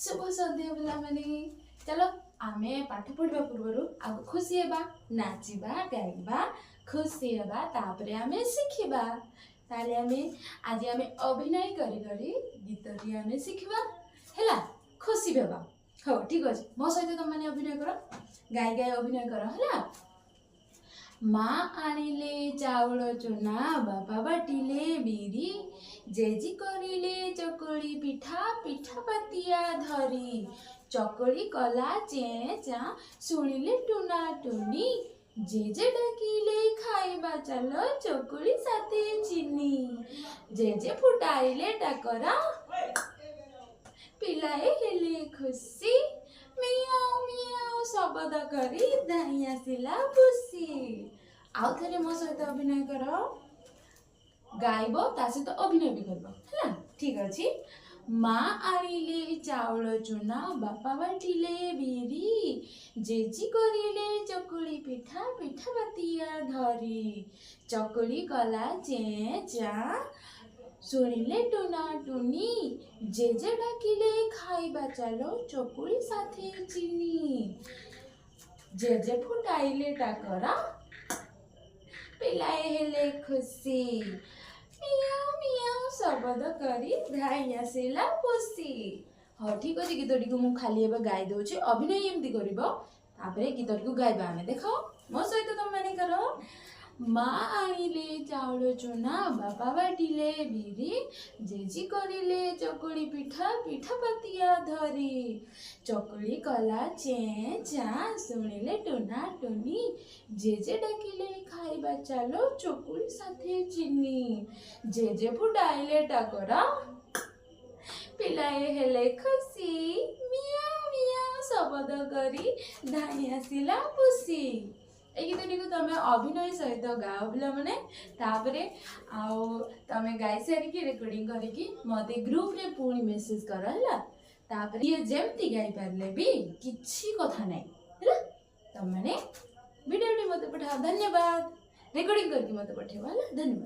शुभ संध्या पिला माने चलो आमे पाठ पढ़ा पूर्व आग खुशी हेबा नाचिबा गाइबा खुशी हेबा तापरे आमे शिखिबा ताले आमे आज आमे अभिनय करी करी गीत टी आमे शिखिबा हैला खुशी हेबा हो ठीक अछि मो सहित तुम माने अभिनय करो गाई गाई अभिनय करो हैला माँ आनिले चाउल चुना बापा बाटिले बिरी जेजी करिले चकुली पिठा पिठा पातिया धरी चकुली कला चे चा शुणिले टुना टुनी जेजे डाकिले खाइबा चलो चकुली साथे चीनी जेजे फुटाइले डाकरा पिलाए हेले खुशी मियाओ मियाओ शब्द करी धाई आसिला पुसी आउ थरे मो सहित अभिनय करो गाइब ता सहित अभिनय भी करबो हैला ठीक अछि माँ आनिले चाउल चुना बापा बाटिले बिरी जेजी करिले चकुली पिठा पिठा बातिया धरी चकुली कला चे चा शुणिले टुना टुनी जेजे डाकिले खाइबा चलो चकुली साथे चीनी जेजे फुटाइले टाकरा पिलाए हेले खुशी मियाओ मियाओ शब्द करी धाई आसिला पुसी हाँ ठीक अच्छे गीत को मुझे खाली एवं गाई दूसरी अभिनय एमती कर गीत को गाइबा आमे देख मो सहित तुम मैंने करो माँ आनिले चाउल चुना बापा बाटिले बिरी जेजी करिले चकुली पिठा पिठा पातिया धरी चकुली कला चे चा शुणिले टुना टुनी जेजे डाकिले खाइबा चलो चकुली साथे चीनी जेजे फुटाइले टाकरा पिलाए हेले खुशी मियाओ मियाओ शब्द करी धाई आसिला पुसी ए गीतटी को तमे अभिनय सहित गाओ पिला माने तापरे आउ तमे गाई सारिकी रेकॉर्डिंग करिकी मते ग्रुप रे पुणी मेसेज कर हला तापरे ये जेमती गाई पारले भी किछि कथा नै हला तमे माने वीडियो टी मते पठाओ धन्यवाद रेकॉर्डिंग करके मते पठेवा हला धन्यवाद।